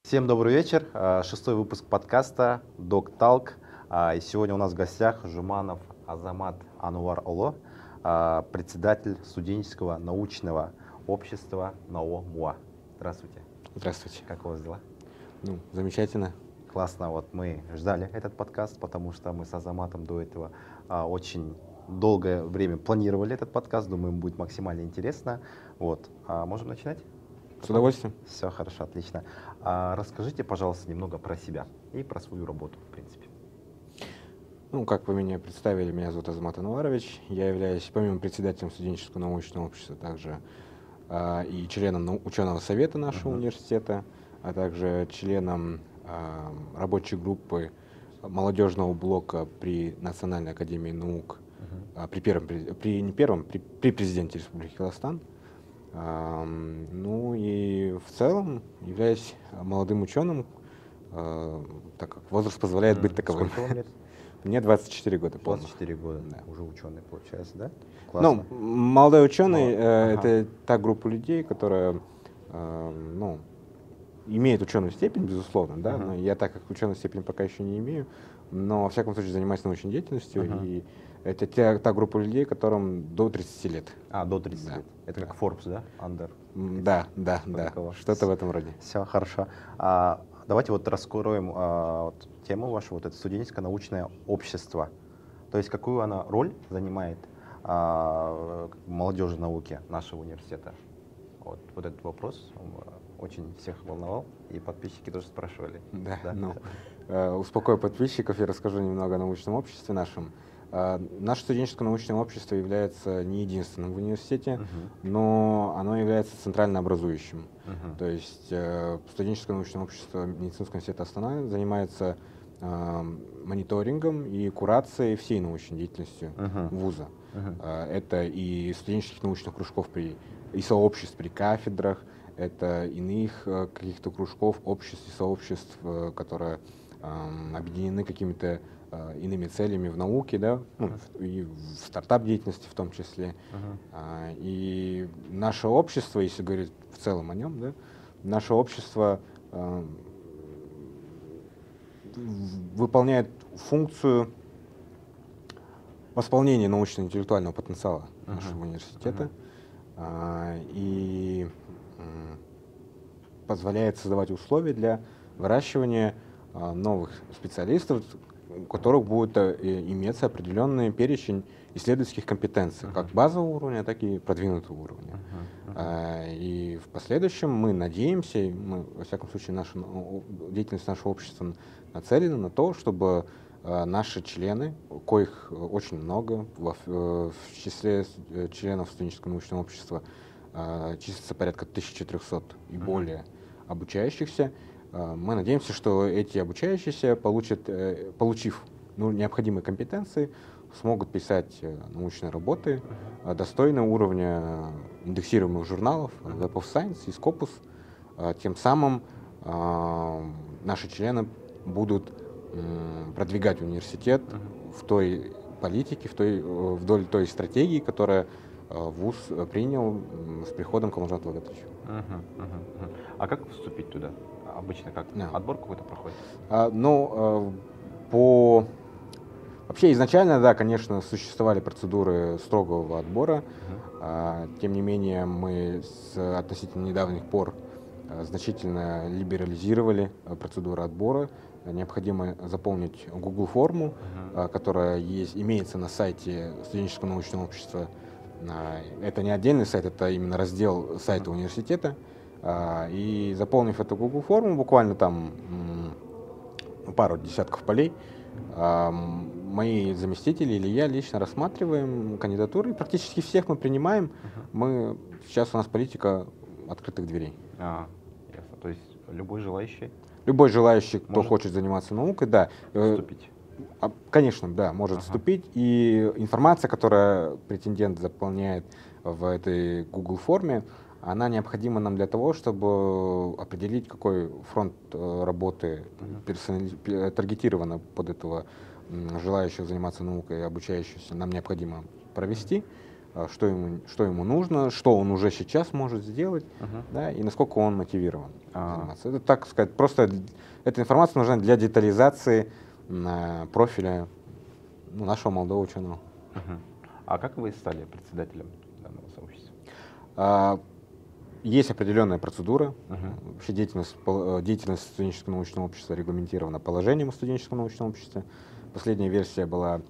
Всем добрый вечер. Шестой выпуск подкаста Dog Talk. И сегодня у нас в гостях Жуманов Азамат Ануар-Оло, председатель студенческого научного общества НАО МУА. Здравствуйте. Здравствуйте. Как у вас дела? Замечательно. Классно. Вот мы ждали этот подкаст, потому что мы с Азаматом до этого очень долгое время планировали этот подкаст. Думаем, будет максимально интересно. Можем начинать? С удовольствием. Все хорошо, отлично. Расскажите, пожалуйста, немного про себя и про свою работу, в принципе. Как вы меня представили, меня зовут Азамат Ануарович. Я являюсь, помимо председателем студенческого научного общества, также и членом ученого совета нашего университета, а также членом рабочей группы молодежного блока при Национальной академии наук при президенте Республики Казахстан. И в целом являюсь молодым ученым, так как возраст позволяет быть таковым. Сколько вам лет? Мне 24 года. 24 года, да. Уже ученый получается, да? Классно. Молодой ученый это та группа людей, которая имеет ученую степень, безусловно, да, но я так как ученую степень пока еще не имею, но во всяком случае занимаюсь научной деятельностью, и это та группа людей, которым до 30 лет. До 30 лет. Это как Forbes, да? Under. Да. Что-то в этом роде. Все, хорошо. Давайте раскроем тему вашу, это студенческое научное общество. То есть какую она роль занимает в молодежи науки нашего университета? Вот этот вопрос очень всех волновал, и подписчики тоже спрашивали. Успокою подписчиков, я расскажу немного о научном обществе нашем. Наше студенческое научное общество является не единственным в университете, но оно является центрально образующим. То есть студенческое научное общество Медицинского университета Астана занимается мониторингом и курацией всей научной деятельности вуза. Это и студенческих научных кружков и сообществ при кафедрах, это иных каких-то кружков, обществ и сообществ, которые объединены какими-то иными целями в науке, да, и в стартап-деятельности в том числе. И наше общество, если говорить в целом о нем, да, наше общество выполняет функцию восполнения научно-интеллектуального потенциала нашего университета и позволяет создавать условия для выращивания новых специалистов, у которых будет иметься определенный перечень исследовательских компетенций, как базового уровня, так и продвинутого уровня. И в последующем мы надеемся, во всяком случае, деятельность нашего общества нацелена на то, чтобы наши члены, коих очень много, в числе членов студенческого научного общества числится порядка 1300 и более обучающихся. Мы надеемся, что эти обучающиеся, получив необходимые компетенции, смогут писать научные работы достойного уровня индексируемых журналов Web of Science и Scopus. Тем самым наши члены будут продвигать университет в той политике, вдоль той стратегии, которая ВУЗ принял с приходом Камалжана Талгатовича. А как вступить туда? Обычно как? Отбор какой-то проходит? Вообще изначально, да, конечно, существовали процедуры строгого отбора. Тем не менее, мы с относительно недавних пор значительно либерализировали процедуру отбора. Необходимо заполнить Google форму, которая имеется на сайте студенческого научного общества. Это не отдельный сайт, это именно раздел сайта университета. И заполнив эту Google форму, буквально там пару десятков полей, мои заместители или я лично рассматриваем кандидатуры. Практически всех мы принимаем. Сейчас у нас политика открытых дверей. Ясно. То есть любой желающий? Любой желающий, кто хочет заниматься наукой, да. Вступить? Конечно, да, может вступить. И информация, которую претендент заполняет в этой Google форме, она необходима нам для того, чтобы определить, какой фронт работы таргетированно под этого желающего заниматься наукой и обучающегося нам необходимо провести. что ему нужно, что он уже сейчас может сделать, да, и насколько он мотивирован заниматься. Это, так сказать, просто эта информация нужна для детализации профиля нашего молодого ученого. А как вы стали председателем данного сообщества? Есть определенная процедура. Вообще деятельность студенческого научного общества регламентирована положением о студенческом научном обществе. Последняя версия была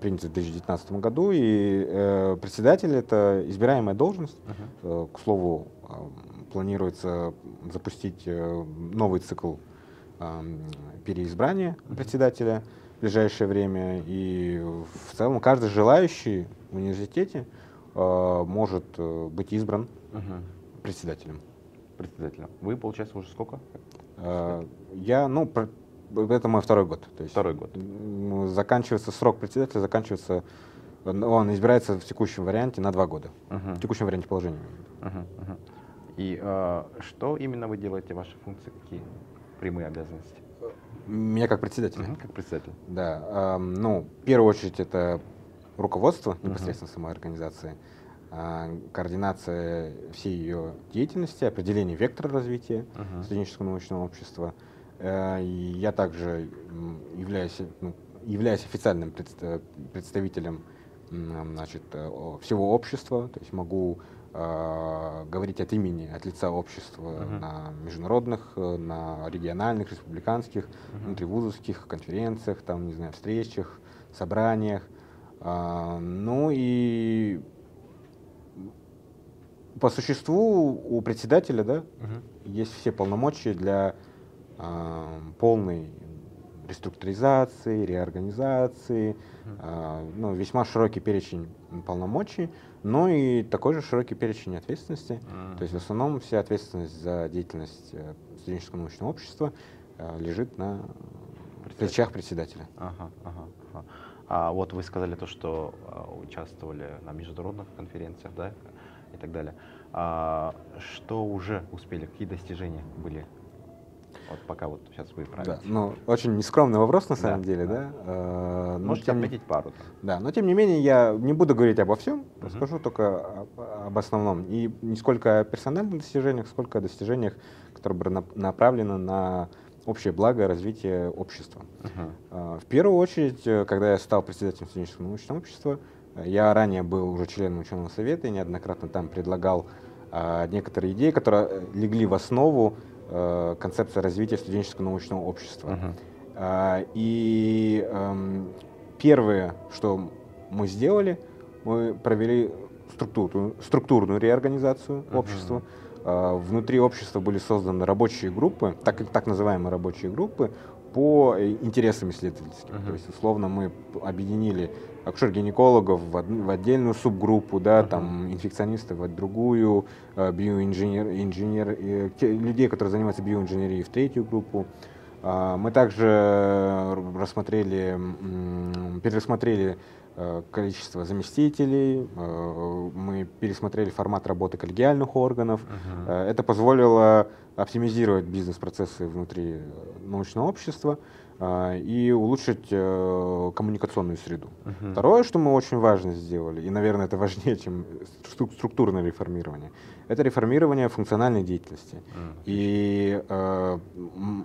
принята в 2019 году, и председатель — это избираемая должность. К слову, планируется запустить новый цикл переизбрания председателя в ближайшее время, и в целом каждый желающий в университете может быть избран председателем. Вы, получается, уже сколько? Это мой второй год. То есть Второй год. Заканчивается срок председателя, он избирается в текущем варианте на 2 года. В текущем варианте положения. И что именно вы делаете, ваши функции, какие прямые обязанности? Меня как председателя? Как председатель. Да. В первую очередь это руководство непосредственно самой организации, координация всей ее деятельности, определение вектора развития студенческого научного общества. Я также являюсь официальным представителем всего общества, то есть могу говорить от лица общества на международных, на региональных, республиканских, внутривузовских конференциях, встречах, собраниях. И по существу у председателя, есть все полномочия для полной реструктуризации, реорганизации, весьма широкий перечень полномочий, но и такой же широкий перечень ответственности. То есть в основном вся ответственность за деятельность студенческого научного общества лежит на плечах председателя. А вот вы сказали то, что участвовали на международных конференциях, да, и так далее. Что уже успели, какие достижения были? Вот пока сейчас вы правите. Да, очень нескромный вопрос на самом деле, да. Можете отметить пару. Да, но тем не менее я не буду говорить обо всем, расскажу только об основном. И не сколько о персональных достижениях, сколько о достижениях, которые были направлены на общее благо развития общества. В первую очередь, когда я стал председателем студенческого научного общества, я ранее был уже членом ученого совета и неоднократно там предлагал некоторые идеи, которые легли в основу концепции развития студенческого научного общества. И первое, что мы сделали, мы провели структурную реорганизацию общества. Внутри общества были созданы рабочие группы, так называемые рабочие группы, по интересам исследовательским. То есть, условно, мы объединили акушер-гинекологов в отдельную субгруппу, инфекционистов в другую, людей, которые занимаются биоинженерией, в третью группу. Мы также пересмотрели количество заместителей, мы пересмотрели формат работы коллегиальных органов. Это позволило оптимизировать бизнес-процессы внутри научного общества и улучшить коммуникационную среду. Второе, что мы очень важно сделали, и, наверное, это важнее, чем структурное реформирование, это реформирование функциональной деятельности. И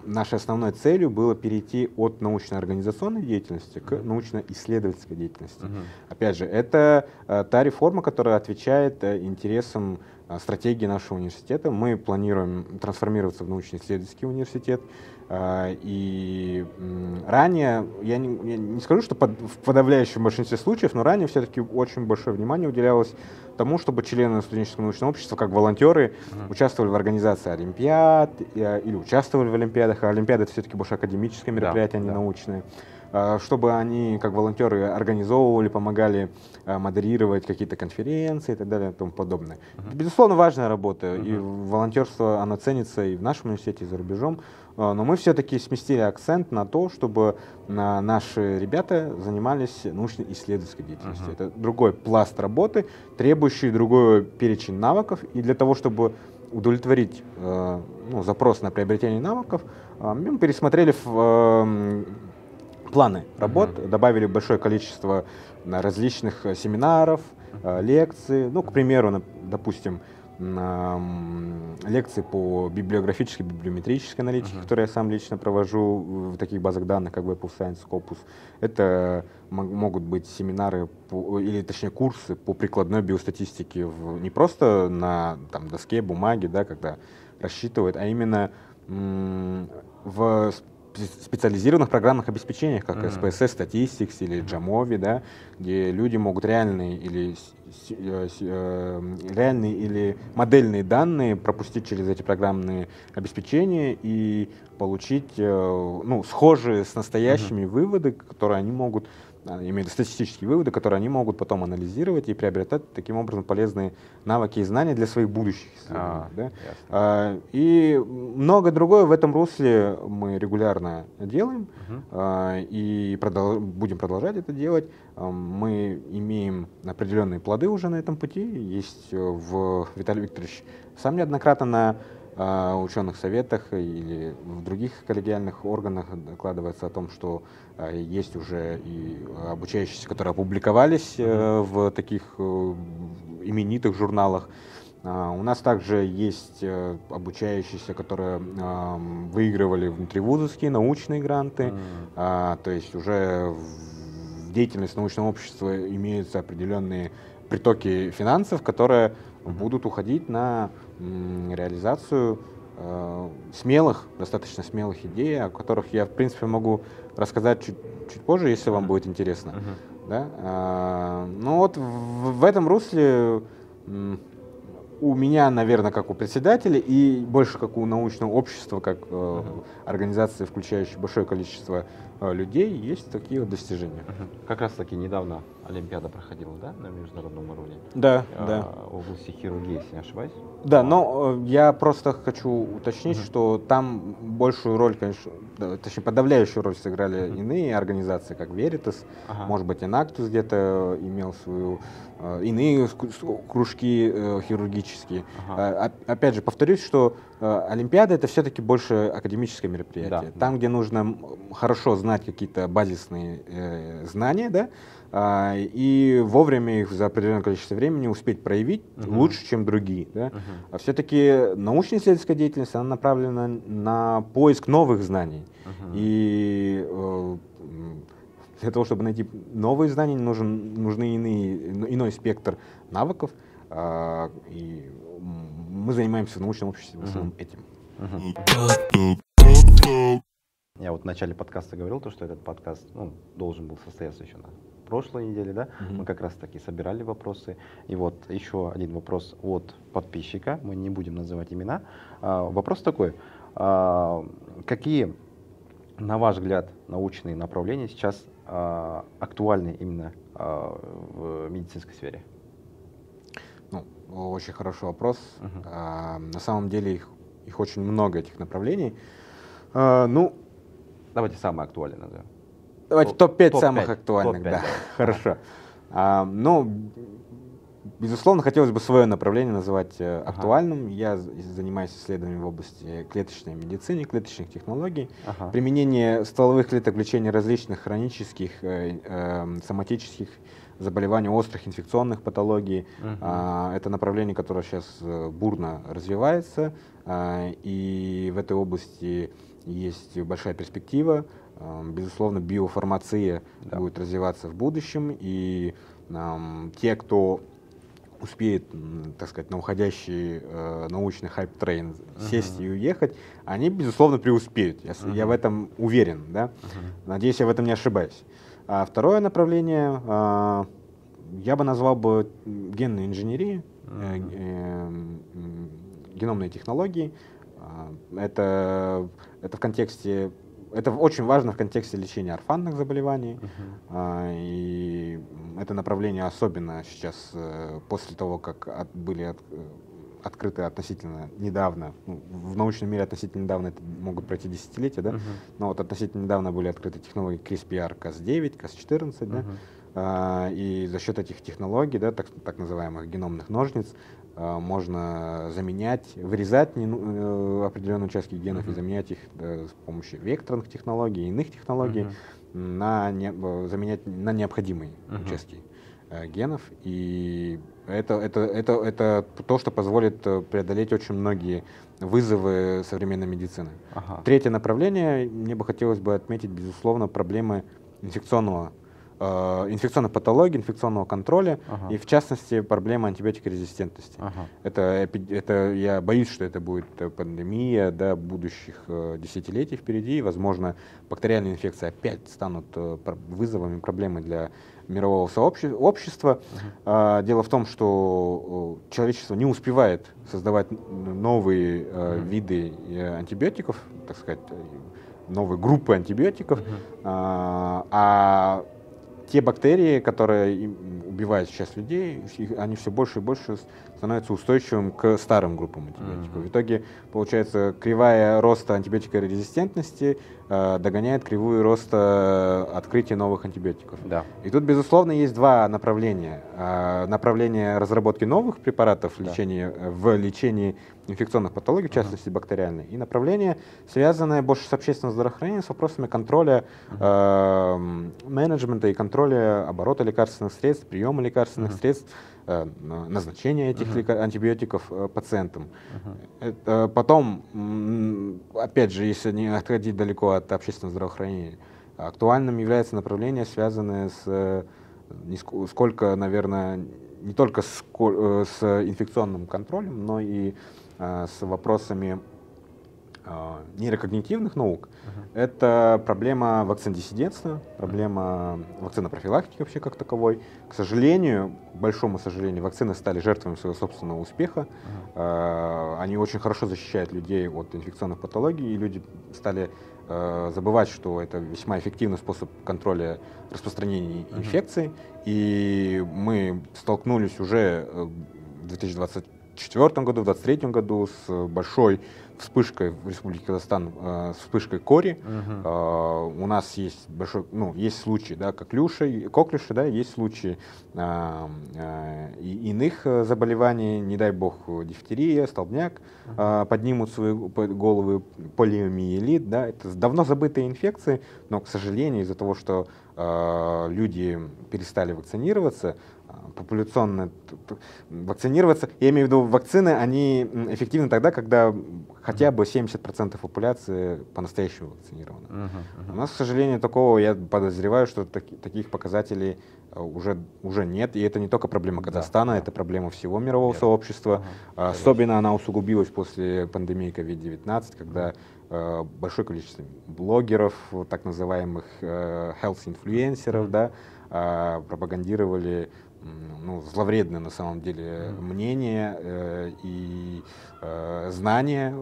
нашей основной целью было перейти от научно-организационной деятельности к научно-исследовательской деятельности. Опять же, это та реформа, которая отвечает интересам стратегии нашего университета. Мы планируем трансформироваться в научно-исследовательский университет. И ранее, я не скажу, что в подавляющем большинстве случаев, но ранее все-таки очень большое внимание уделялось тому, чтобы члены студенческого научного общества, как волонтеры, участвовали в организации олимпиад или участвовали в олимпиадах. А олимпиады — это все-таки больше академическое мероприятие, а не научное. Чтобы они, как волонтеры, организовывали, помогали модерировать какие-то конференции и так далее и тому подобное. Это, безусловно, важная работа, и волонтерство, оно ценится и в нашем университете, и за рубежом, но мы все-таки сместили акцент на то, чтобы наши ребята занимались научно-исследовательской деятельностью. Это другой пласт работы, требующий другой перечень навыков, и для того, чтобы удовлетворить запрос на приобретение навыков, мы пересмотрели планы работ, добавили большое количество различных семинаров, лекций. Ну, к примеру, допустим, лекции по библиографической, библиометрической аналитике, которые я сам лично провожу в таких базах данных, как Web of Science, Scopus. Это могут быть семинары, или точнее курсы по прикладной биостатистике не просто на доске, бумаге, да, когда рассчитывают, а именно в специализированных программных обеспечениях, как SPSS Statistics или Jamovi, да, где люди могут реальные или модельные данные пропустить через эти программные обеспечения и получить схожие с настоящими выводы, которые они могут, имею в виду статистические выводы, которые они могут потом анализировать и приобретать таким образом полезные навыки и знания для своих будущих исследований. Да? И много другое в этом русле мы регулярно делаем и будем продолжать это делать. Мы имеем определенные плоды уже на этом пути. Есть Виталий Викторович сам неоднократно на ученых советах или в других коллегиальных органах докладывается о том, что есть уже и обучающиеся, которые опубликовались в таких именитых журналах. У нас также есть обучающиеся, которые выигрывали внутривузовские научные гранты, то есть уже в деятельность научного общества имеются определенные притоки финансов, которые будут уходить на реализацию достаточно смелых идей, о которых я, в принципе, могу рассказать чуть позже, если вам будет интересно. Да? Ну вот в этом русле у меня, наверное, как у председателя и больше как у научного общества, как организации, включающей большое количество людей, есть такие вот достижения. Как раз таки недавно Олимпиада проходила, да, на международном уровне? Да, в области хирургии, если не ошибаюсь. Да, но я просто хочу уточнить, что там большую роль, конечно, точнее подавляющую роль сыграли иные организации, как Veritas, может быть, Enactus где-то имел свою, иные кружки хирургические. Опять же, повторюсь, что Олимпиада — это все-таки больше академическое мероприятие. Да, там, где нужно хорошо знать какие-то базисные знания, да, и вовремя их за определенное количество времени успеть проявить лучше, чем другие. Да? А все-таки научно-исследовательская деятельность, она направлена на поиск новых знаний. И для того, чтобы найти новые знания, нужны иной спектр навыков. И мы занимаемся в научном обществе в основном этим. Я вот в начале подкаста говорил, что этот подкаст должен был состояться еще на прошлой неделе, да? Мы как раз таки собирали вопросы. И вот еще один вопрос от подписчика, мы не будем называть имена. Вопрос такой: какие, на ваш взгляд, научные направления сейчас актуальны именно в медицинской сфере? Очень хороший вопрос. На самом деле их очень много, этих направлений. Давайте самые актуальные назовем. Давайте топ-5 самых актуальных. Да. Хорошо. Безусловно, хотелось бы свое направление называть актуальным. Я занимаюсь исследованием в области клеточной медицины, клеточных технологий, применение стволовых клеток в лечении различных хронических, соматических заболеваний, острых инфекционных патологий. Это направление, которое сейчас бурно развивается, и в этой области есть большая перспектива. Безусловно, биофармация будет развиваться в будущем, и те, кто успеет, так сказать, на уходящий научный хайп-трейн сесть и уехать, они, безусловно, преуспеют. Я в этом уверен. Да? Надеюсь, я в этом не ошибаюсь. А второе направление я бы назвал генной инженерии, геномные технологии. Это в контексте, это очень важно в контексте лечения орфанных заболеваний. И это направление особенно сейчас, после того, как были открыты относительно недавно, в научном мире относительно недавно, это могут пройти десятилетия, да? Но вот относительно недавно были открыты технологии CRISPR, Cas9, Cas14, да? И за счет этих технологий, да, так называемых геномных ножниц, можно заменять, вырезать определенные участки генов и заменять их с помощью векторных технологий, иных технологий, заменять на необходимые участки генов. И это то, что позволит преодолеть очень многие вызовы современной медицины. Третье направление, мне бы хотелось бы отметить, безусловно, проблемы инфекционной патологии, инфекционного контроля и, в частности, проблемы антибиотикорезистентности. Я боюсь, что это будет пандемия будущих десятилетий впереди. Возможно, бактериальные инфекции опять станут вызовами, проблемой для мирового общества. Дело в том, что человечество не успевает создавать новые виды антибиотиков, так сказать, новые группы антибиотиков, а те бактерии, которые убивают сейчас людей, они все больше и больше становятся устойчивыми к старым группам антибиотиков. В итоге, получается, кривая роста антибиотикорезистентности догоняет кривую роста открытия новых антибиотиков. И тут, безусловно, есть два направления. Направление разработки новых препаратов в лечении инфекционных патологий, в частности бактериальной, и направление, связанное больше с общественным здравоохранением, с вопросами контроля, менеджмента и контроля оборота лекарственных средств, приема лекарственных средств, назначения этих антибиотиков пациентам. Потом, опять же, если не отходить далеко от общественного здравоохранения, актуальным является направление, связанное с не только с инфекционным контролем, но и с вопросами нейрокогнитивных наук. Это проблема вакцинодиссидентства, проблема вакцинопрофилактики вообще как таковой. К сожалению, к большому сожалению, вакцины стали жертвами своего собственного успеха. Они очень хорошо защищают людей от инфекционных патологий, и люди стали забывать, что это весьма эффективный способ контроля распространения инфекций. И мы столкнулись уже в 2024 году, в 2023 году с большой вспышкой в Республике Казахстан, с вспышкой кори. У нас есть есть случаи, коклюши, есть случаи иных заболеваний, не дай бог, дифтерия, столбняк, поднимут свои головы полиомиелит. Это давно забытые инфекции, но, к сожалению, из-за того, что люди перестали вакцинироваться, популяционно вакцинироваться. Я имею в виду, вакцины, они эффективны тогда, когда хотя бы 70% популяции по-настоящему вакцинированы. У нас, к сожалению, такого, я подозреваю, что таких показателей уже нет. И это не только проблема Казахстана, это проблема всего мирового сообщества. Особенно она усугубилась после пандемии COVID-19, когда большое количество блогеров, так называемых health-инфлюенсеров, пропагандировали зловредное на самом деле мнение и знания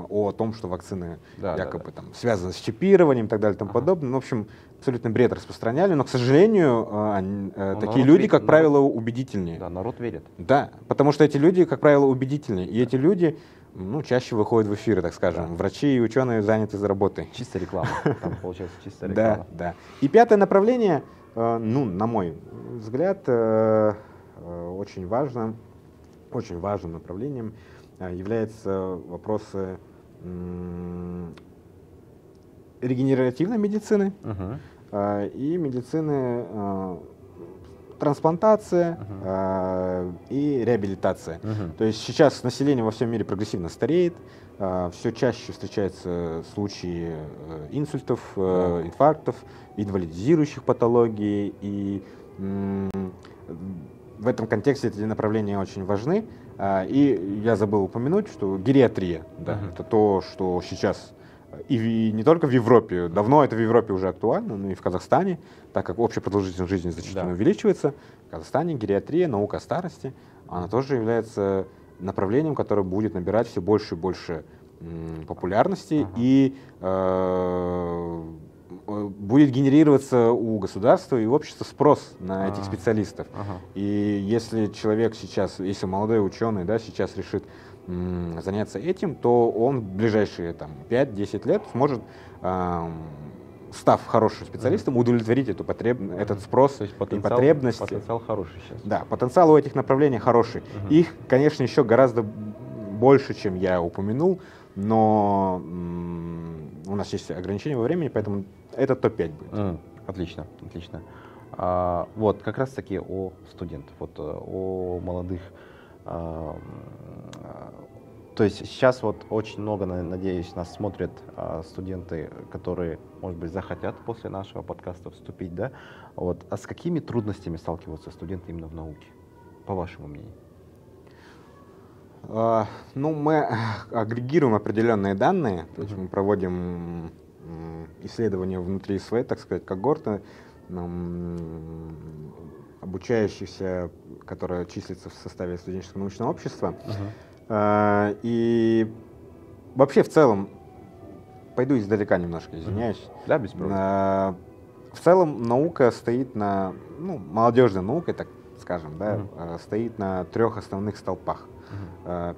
о том, что вакцины якобы связаны с чипированием и так далее и тому подобное. В общем, абсолютно бред распространяли, но, к сожалению, такие люди, как правило, убедительнее. Народ верит. Да, потому что эти люди, как правило, убедительнее. И эти люди чаще выходят в эфиры, так скажем. Врачи и ученые заняты за работой. Чистая реклама. Там получается чистая реклама. Да. И пятое направление, на мой взгляд, очень важным направлением являются вопросы регенеративной медицины и медицины трансплантация и реабилитация. То есть сейчас население во всем мире прогрессивно стареет, все чаще встречаются случаи инсультов, инфарктов, инвалидизирующих патологий, и в этом контексте эти направления очень важны. И я забыл упомянуть, что гериатрия, это то, что сейчас и не только в Европе, давно это в Европе уже актуально, но и в Казахстане, так как общая продолжительность жизни значительно увеличивается. В Казахстане гериатрия, наука о старости, она тоже является направлением, которое будет набирать все больше и больше популярности и будет генерироваться у государства и общества спрос на этих специалистов. И если человек сейчас, если молодой ученый сейчас решит заняться этим, то он в ближайшие 5-10 лет сможет став хорошим специалистом, удовлетворить этот спрос То есть и потребность. потенциал хороший сейчас. Да, потенциал у этих направлений хороший. Их, конечно, еще гораздо больше, чем я упомянул, но у нас есть ограничения во времени, поэтому это топ-5 будет. Отлично, отлично. Вот, как раз таки о студентах, вот, о молодых. То есть сейчас вот очень много, надеюсь, нас смотрят студенты, которые, может быть, захотят после нашего подкаста вступить, да? Вот. А с какими трудностями сталкиваются студенты именно в науке, по вашему мнению? Ну, мы агрегируем определенные данные, то есть мы проводим исследования внутри своей, так сказать, когорты, обучающихся, которые числятся в составе студенческого научного общества. И вообще в целом, пойду издалека немножко, извиняюсь. Да, без проблем. В целом наука стоит на, молодежная наука, так скажем, да, стоит на 3 основных столпах.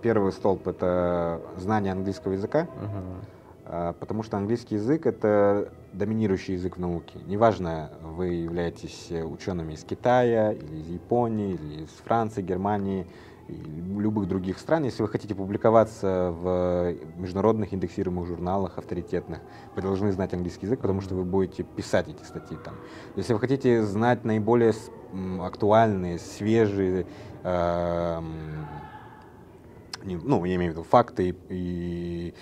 Первый столб — это знание английского языка, потому что английский язык — это доминирующий язык в науке. Неважно, вы являетесь учеными из Китая, или из Японии, или из Франции, Германии, и любых других стран. Если вы хотите публиковаться в международных индексируемых журналах авторитетных, вы должны знать английский язык, потому что вы будете писать эти статьи там. Если вы хотите знать наиболее актуальные, свежие, я имею в виду факты и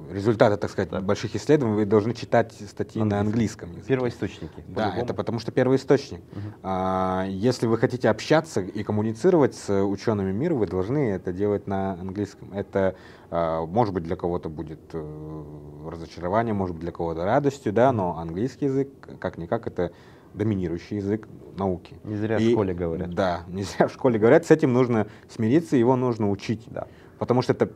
результаты, так сказать, больших исследований, вы должны читать статьи на английском языке. Первоисточники. Да, это потому что первоисточник. Если вы хотите общаться и коммуницировать с учеными мира, вы должны это делать на английском. Это, может быть, для кого-то будет разочарование, может быть, для кого-то радостью, да, но английский язык, как-никак, это доминирующий язык науки. Не зря в школе говорят. Да, не зря в школе говорят. С этим нужно смириться, его нужно учить. Да. Потому что это,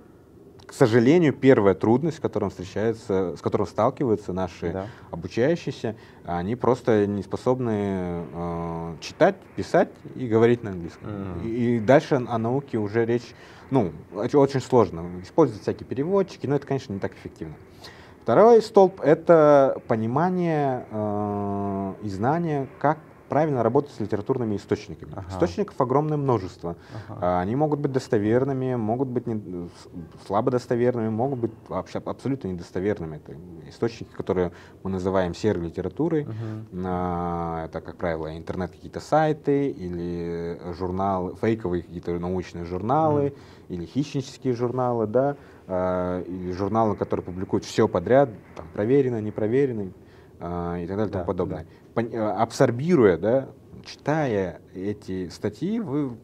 к сожалению, первая трудность, с которой сталкиваются наши обучающиеся. Они просто не способны читать, писать и говорить на английском. И дальше о науке уже речь, очень сложно. Использовать всякие переводчики, но это, конечно, не так эффективно. Второй столб — это понимание и знание, как правильно работать с литературными источниками. Источников огромное множество. Они могут быть достоверными, могут быть слабо достоверными, могут быть вообще абсолютно недостоверными. Это источники, которые мы называем серой литературой. Это, как правило, интернет, какие-то сайты или журналы, фейковые какие-то научные журналы или хищнические журналы, да, или журналы, которые публикуют все подряд, там, проверено, не проверено, и так далее, и тому подобное. Абсорбируя, да, читая эти статьи, вы,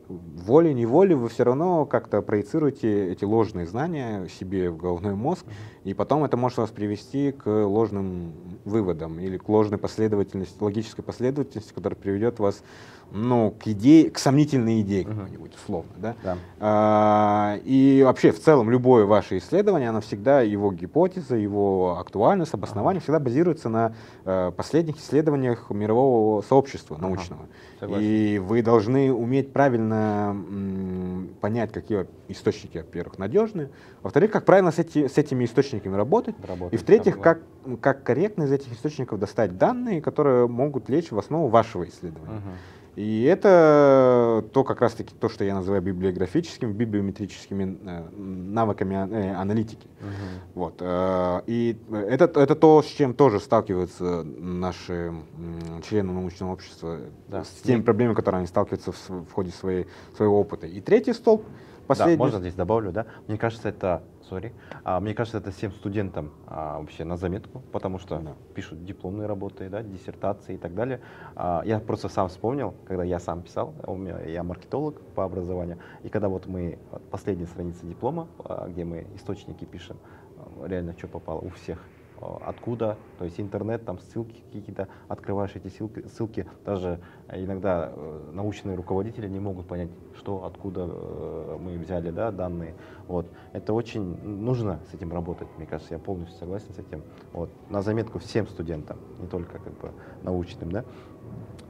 волей-неволей вы все равно как-то проецируете эти ложные знания себе в головной мозг, и потом это может вас привести к ложным выводам или к ложной последовательности, логической последовательности, которая приведет вас, к идее, к сомнительной идее какой-нибудь, условно, да? И вообще, в целом, любое ваше исследование, оно всегда, его гипотеза, его актуальность, обоснование всегда базируется на последних исследованиях мирового сообщества научного. И вы должны уметь правильно понять, какие источники, во-первых, надежны, во-вторых, как правильно с этими источниками работать, и в-третьих, как корректно из этих источников достать данные, которые могут лечь в основу вашего исследования. И это как раз-таки то, что я называю библиографическими, библиометрическими навыками аналитики. Вот. И это то, с чем тоже сталкиваются наши члены научного общества, с теми проблемами, которые они сталкиваются в ходе своего опыта. И третий столб, последний. Да, можно здесь добавлю, да? Мне кажется, это всем студентам вообще на заметку, потому что пишут дипломные работы, да, диссертации и так далее. Я просто сам вспомнил, когда я сам писал, я маркетолог по образованию, и когда вот мы, последняя страница диплома, где мы источники пишем, реально что попало у всех. Откуда, то есть интернет, там ссылки какие-то, открываешь эти ссылки, даже иногда научные руководители не могут понять, что, откуда мы взяли, да, данные. Вот. Это очень нужно с этим работать, мне кажется, я полностью согласен с этим. Вот. На заметку всем студентам, не только научным, да.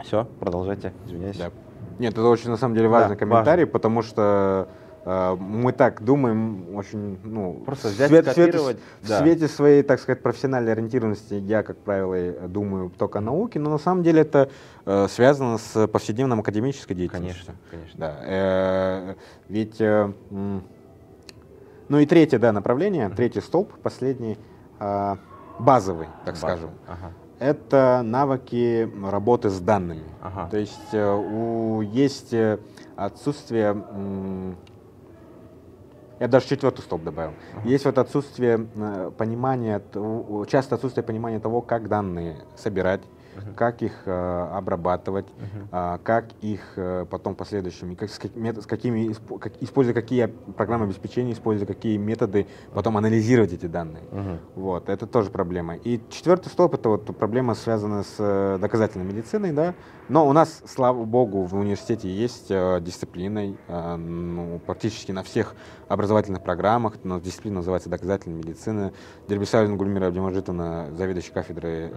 Все, продолжайте, извиняюсь. Да. Нет, это очень, на самом деле, важный комментарий, потому что мы так думаем очень, ну, Просто взять, скопировать. В свете своей, так сказать, профессиональной ориентированности я, как правило, думаю только о науке, но на самом деле это связано с повседневной академической деятельностью. Конечно. Да, ведь, ну и третье, да, направление, третий столб, последний, базовый, так скажем. Ага. Это навыки работы с данными. Ага. То есть есть отсутствие, я даже четвертый столб добавил, есть вот отсутствие понимания, часто отсутствие понимания того, как данные собирать, как их обрабатывать, как их потом в последующем, используя какие программы обеспечения, используя какие методы, потом анализировать эти данные. Вот, это тоже проблема. И четвертый столб — это вот проблема, связанная с доказательной медициной, да. Но у нас, слава богу, в университете есть дисциплина, ну, практически на всех образовательных программах, но дисциплина называется доказательная медицина. Дербисалина Гульмира Абдимаджитовна, заведующая кафедрой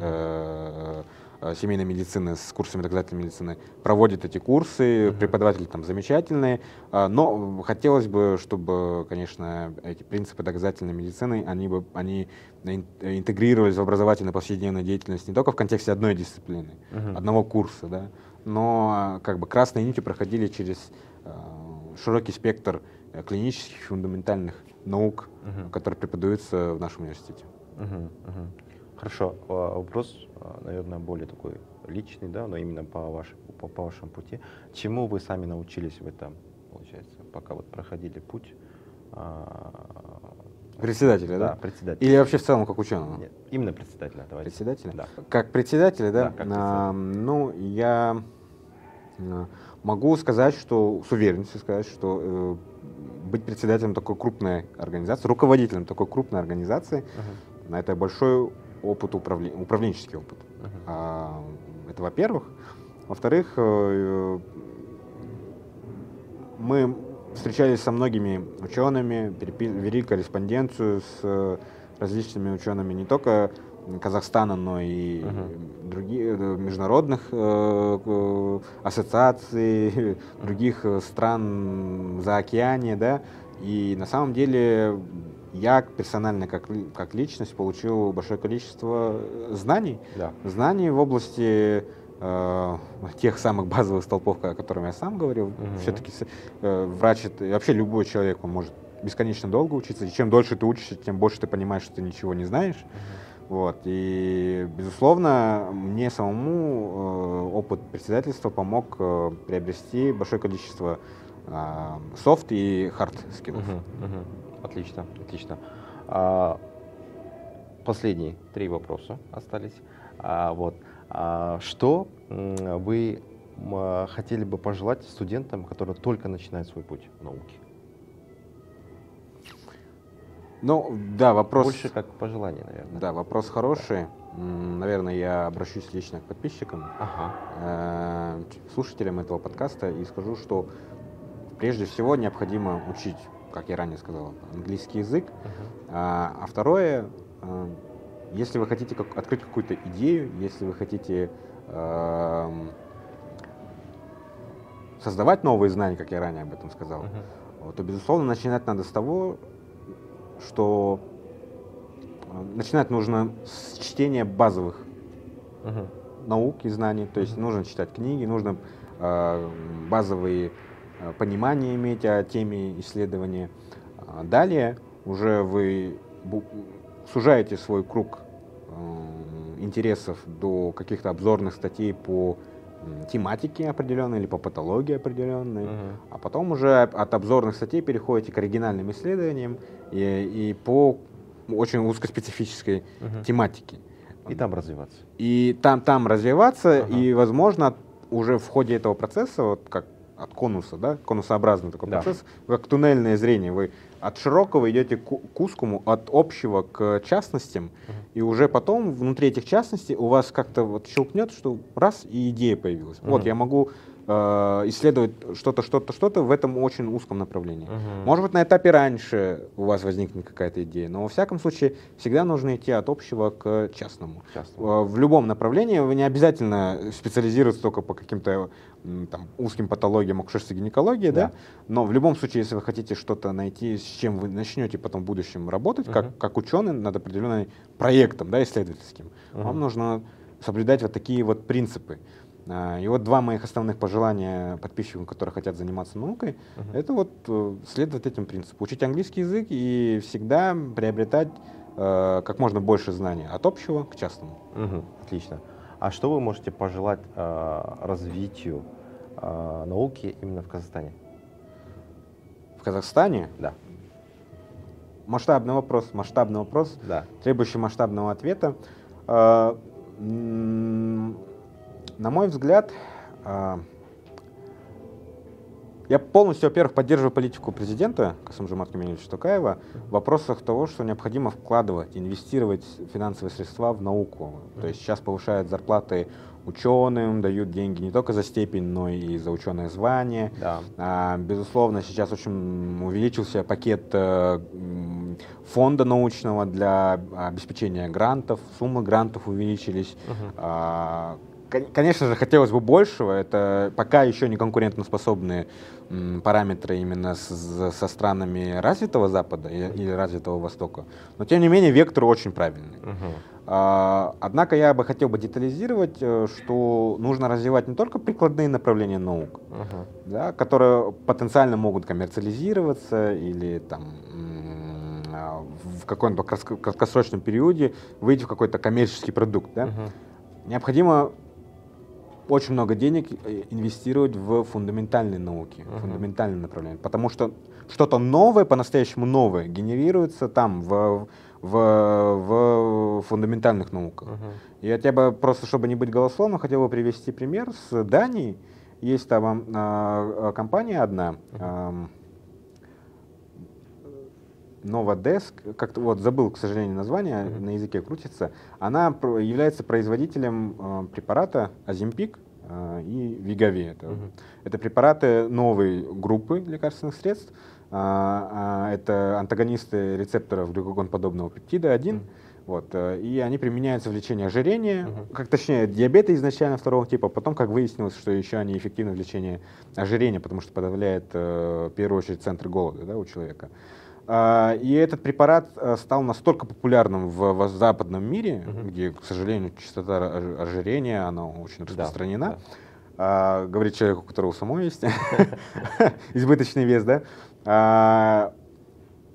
семейной медицины с курсами доказательной медицины, проводит эти курсы, преподаватели там замечательные, но хотелось бы, чтобы, конечно, эти принципы доказательной медицины, они интегрировались в образовательную повседневную деятельность не только в контексте одной дисциплины, одного курса, да, но как бы красной нитью проходили через широкий спектр клинических фундаментальных наук, которые преподаются в нашем университете. Хорошо. Вопрос, наверное, более такой личный, да, но именно по вашему пути. Чему вы сами научились в этом, получается, пока вот проходили путь? Председателя, да? Да, председателя. Или вообще в целом как ученого? Нет, именно председателя. Давайте. Председателя? Да. Как председателя, да? Да, как председателя. Ну, я могу сказать, что с уверенностью сказать, что быть председателем такой крупной организации, руководителем такой крупной организации, это большой опыт, управленческий опыт. Это во-первых. Во-вторых, мы встречались со многими учеными, вели корреспонденцию с различными учеными не только Казахстана, но и других международных ассоциаций, других стран заокеания, да. И на самом деле я персонально, как личность, получил большое количество знаний. Да. Знаний в области тех самых базовых столпов, о которых я сам говорил. Все-таки врач, и вообще любой человек, он может бесконечно долго учиться. И чем дольше ты учишься, тем больше ты понимаешь, что ты ничего не знаешь. Вот. И, безусловно, мне самому опыт председательства помог приобрести большое количество софт и хард скиллов. Отлично, отлично. Последние 3 вопроса остались. Что вы хотели бы пожелать студентам, которые только начинают свой путь в науке? Ну, да, вопрос... Больше как пожелание, наверное. Да, вопрос хороший. Наверное, я обращусь лично к подписчикам, слушателям этого подкаста и скажу, что прежде всего необходимо учить, как я ранее сказал, английский язык. А второе, если вы хотите открыть какую-то идею, если вы хотите создавать новые знания, как я ранее об этом сказал, то, безусловно, начинать надо с того, что начинать нужно с чтения базовых наук и знаний, то есть нужно читать книги, нужно базовые понимания иметь о теме исследования. Далее уже вы сужаете свой круг интересов до каких-то обзорных статей по тематике определенной или по патологии определенной, а потом уже от обзорных статей переходите к оригинальным исследованиям и по очень узкоспецифической тематике. И там развиваться. И там развиваться, и, возможно, уже в ходе этого процесса, вот как от конуса, да, конусообразный такой процесс, как туннельное зрение, вы от широкого идете к узкому, от общего к частностям, и уже потом внутри этих частностей у вас как-то вот щелкнет, что раз, и идея появилась. Вот я могу исследовать что-то в этом очень узком направлении. Может быть, на этапе раньше у вас возникнет какая-то идея, но во всяком случае всегда нужно идти от общего к частному. В любом направлении вы не обязательно специализироваться только по каким-то там узким патологиям акушерства и гинекологии, да? Но в любом случае, если вы хотите что-то найти, с чем вы начнете потом в будущем работать, как ученый над определенным проектом, да, исследовательским, вам нужно соблюдать вот такие вот принципы. И вот два моих основных пожелания подписчикам, которые хотят заниматься наукой, это вот следовать этим принципам. Учить английский язык и всегда приобретать как можно больше знаний от общего к частному. Отлично. А что вы можете пожелать развитию науки именно в Казахстане? В Казахстане? Да. Масштабный вопрос, Да. требующий масштабного ответа. На мой взгляд, я полностью, во-первых, поддерживаю политику президента Касым-Жомарта Кемелевича Токаева в вопросах того, что необходимо вкладывать, инвестировать финансовые средства в науку. То есть сейчас повышают зарплаты ученым, дают деньги не только за степень, но и за ученое звание. Да. Безусловно, сейчас очень увеличился пакет фонда научного для обеспечения грантов, суммы грантов увеличились. Конечно же, хотелось бы большего, это пока еще не конкурентоспособные параметры именно со странами развитого Запада или развитого Востока, но тем не менее вектор очень правильный. Однако я бы хотел бы детализировать, что нужно развивать не только прикладные направления наук, да, которые потенциально могут коммерциализироваться или там, в каком-то краткосрочном периоде выйти в какой-то коммерческий продукт. Да? Необходимо очень много денег инвестировать в фундаментальные науки, фундаментальные направления, потому что что-то новое, по-настоящему новое, генерируется там, в фундаментальных науках. И я бы просто, чтобы не быть голословным, хотел бы привести пример с Дании. Есть там компания одна, Novadesk, как-то вот забыл, к сожалению, название, на языке крутится. Она является производителем препарата Оземпик и Вигави. Это препараты новой группы лекарственных средств. Это антагонисты рецепторов глюкагон-подобного пептида 1. Вот, и они применяются в лечении ожирения, точнее диабета изначально второго типа, потом, как выяснилось, что еще они эффективны в лечении ожирения, потому что подавляет в первую очередь центры голода, да, у человека. И этот препарат стал настолько популярным в западном мире, где, к сожалению, частота ожирения, она очень распространена. Говорит человек, у которого самого есть избыточный вес, да.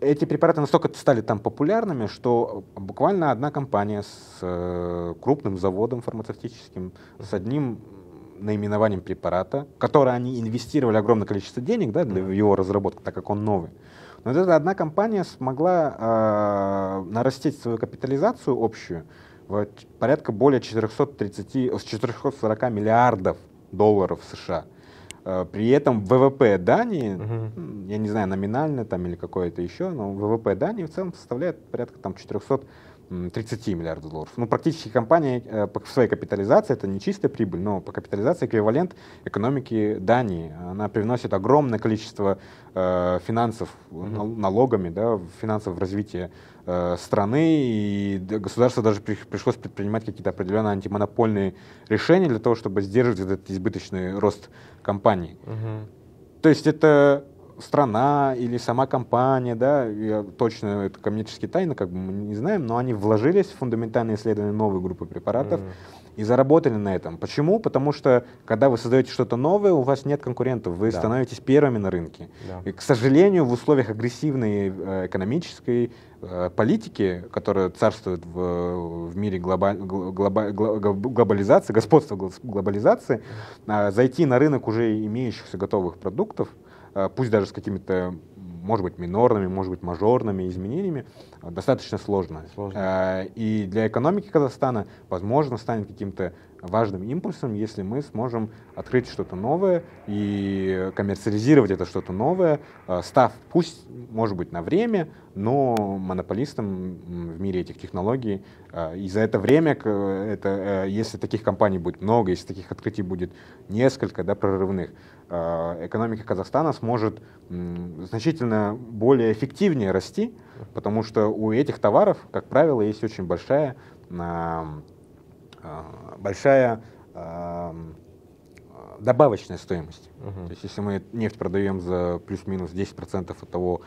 Эти препараты настолько стали там популярными, что буквально одна компания с крупным заводом фармацевтическим, с одним наименованием препарата, в который они инвестировали огромное количество денег, да, для его разработки, так как он новый. Но вот эта одна компания смогла нарастить свою капитализацию общую в порядка более 440 миллиардов долларов США. При этом ВВП Дании, я не знаю, номинально там или какое-то еще, но ВВП Дании в целом составляет порядка там 430 миллиардов долларов. Ну, практически компания по своей капитализации, это не чистая прибыль, но по капитализации эквивалент экономики Дании. Она привносит огромное количество финансов налогами, да, финансов в развитие страны, и государству даже пришлось предпринимать какие-то определенные антимонопольные решения для того, чтобы сдерживать этот избыточный рост компаний. То есть это страна или сама компания, да, точно это коммерческие тайны, как бы мы не знаем, но они вложились в фундаментальные исследования новой группы препаратов и заработали на этом. Почему? Потому что, когда вы создаете что-то новое, у вас нет конкурентов, вы становитесь первыми на рынке. И, к сожалению, в условиях агрессивной экономической политики, которая царствует в мире глобализации, господства глобализации, зайти на рынок уже имеющихся готовых продуктов, пусть даже с какими-то, может быть, минорными, может быть, мажорными изменениями, достаточно сложно. И для экономики Казахстана, возможно, станет каким-то важным импульсом, если мы сможем открыть что-то новое и коммерциализировать это что-то новое, став, пусть, может быть, на время, но монополистом в мире этих технологий. И за это время, если таких компаний будет много, если таких открытий будет несколько, да, прорывных, экономика Казахстана сможет значительно более эффективнее расти, потому что у этих товаров, как правило, есть очень большая добавочная стоимость. То есть, если мы нефть продаем за плюс-минус 10% от того,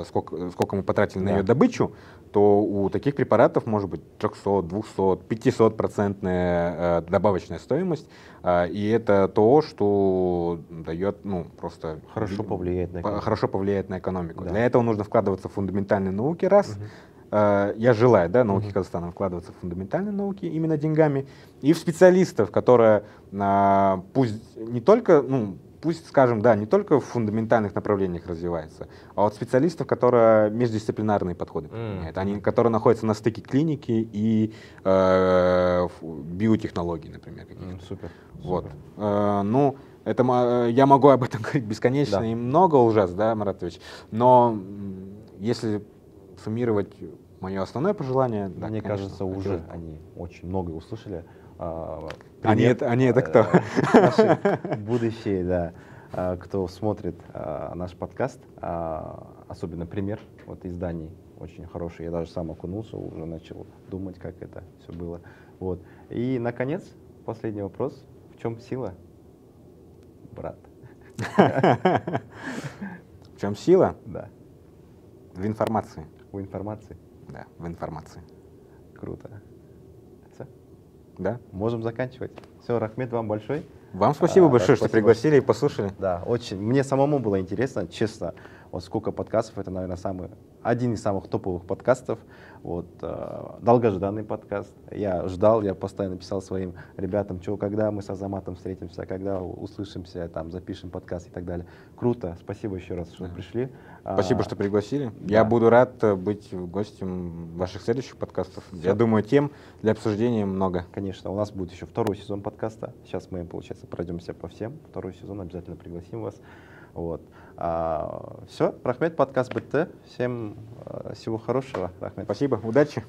сколько мы потратили на ее добычу, то у таких препаратов может быть 300, 200, 500% добавочная стоимость. И это то, что дает, просто Хорошо повлияет на экономику. Да. Для этого нужно вкладываться в фундаментальные науки, раз. Я желаю, науки Казахстана вкладываться в фундаментальные науки именно деньгами, и в специалистов, которые пусть не только, не только в фундаментальных направлениях развиваются, а вот специалистов, которые междисциплинарные подходы применяют, которые находятся на стыке клиники и биотехнологий, например. Супер. Вот. Я могу об этом говорить бесконечно и много ужас, Маратович, но если суммировать мое основное пожелание... Мне кажется, уже они очень много услышали. Они это кто? Наши будущие, кто смотрит наш подкаст, особенно пример изданий очень хороший. Я даже сам окунулся, уже начал думать, как это все было. Вот. И, наконец, последний вопрос. В чем сила, брат? В чем сила? Да. В информации. В информации? Да, в информации. Круто. Все? Да. Можем заканчивать. Все, Рахмет вам большой. Вам спасибо большое, что пригласили и послушали. Да, очень. Мне самому было интересно, честно. Вот сколько подкастов, это, наверное, один из самых топовых подкастов. Долгожданный подкаст. Я ждал, я постоянно писал своим ребятам, когда мы с Азаматом встретимся, когда услышимся, запишем подкаст и так далее. Круто. Спасибо еще раз, что пришли. Спасибо, что пригласили. Да. Я буду рад быть гостем ваших следующих подкастов. Я думаю, тем для обсуждения много. Конечно, у нас будет еще второй сезон подкаста. Сейчас мы, получается, пройдемся по всем. Второй сезон обязательно пригласим вас. Все, Рахмет, подкаст БТ. Всем всего хорошего. Рахмет. Спасибо, удачи.